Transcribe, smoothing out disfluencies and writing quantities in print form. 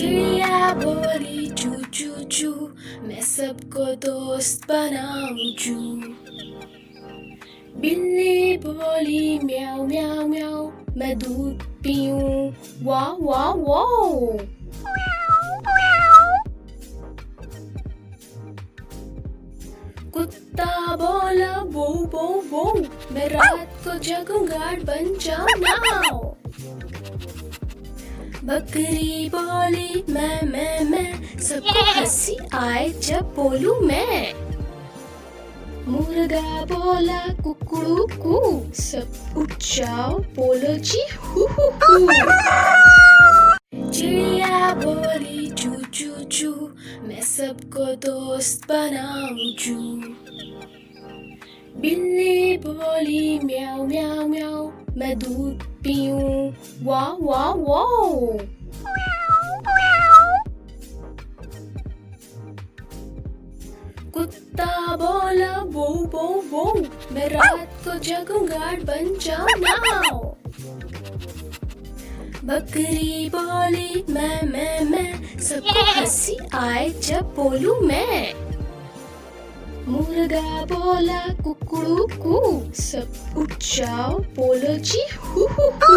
चिड़िया बोली चू चू चू, मैं सबको दोस्त बनाऊं चू। बिल्ली बोली म्याऊ म्याऊ म्याऊ, मैं दूध पीऊं वाव वाव वाव। कुत्ता बोला वो वो वो, मैं रात को जगूं गार्ड बन जाऊं नाउ। बकरी बोली मैं, सबको हंसी आए जब बोलूं मैं। मुर्गा बोला कुकड़ू कू, सब उठ जाओ बोलो जी हु हु हु। चिड़िया बोली चू चू चू, मैं सबको दोस्त बनाऊं चू। बिल्ली बोली म्याऊ म्याऊ म्याऊ, मैं दूध पीऊं वाव वाव वाव। कुत्ता बोला वो वो वो, मैं रात को जगूं गार्ड बन जाऊं नाउ। बकरी बोली मैं, सबको हंसी आए जब बोलूं मैं। मुर्गा बोला कुकड़ू कू, सब उठ जाओ बोलो जी हु हु हु।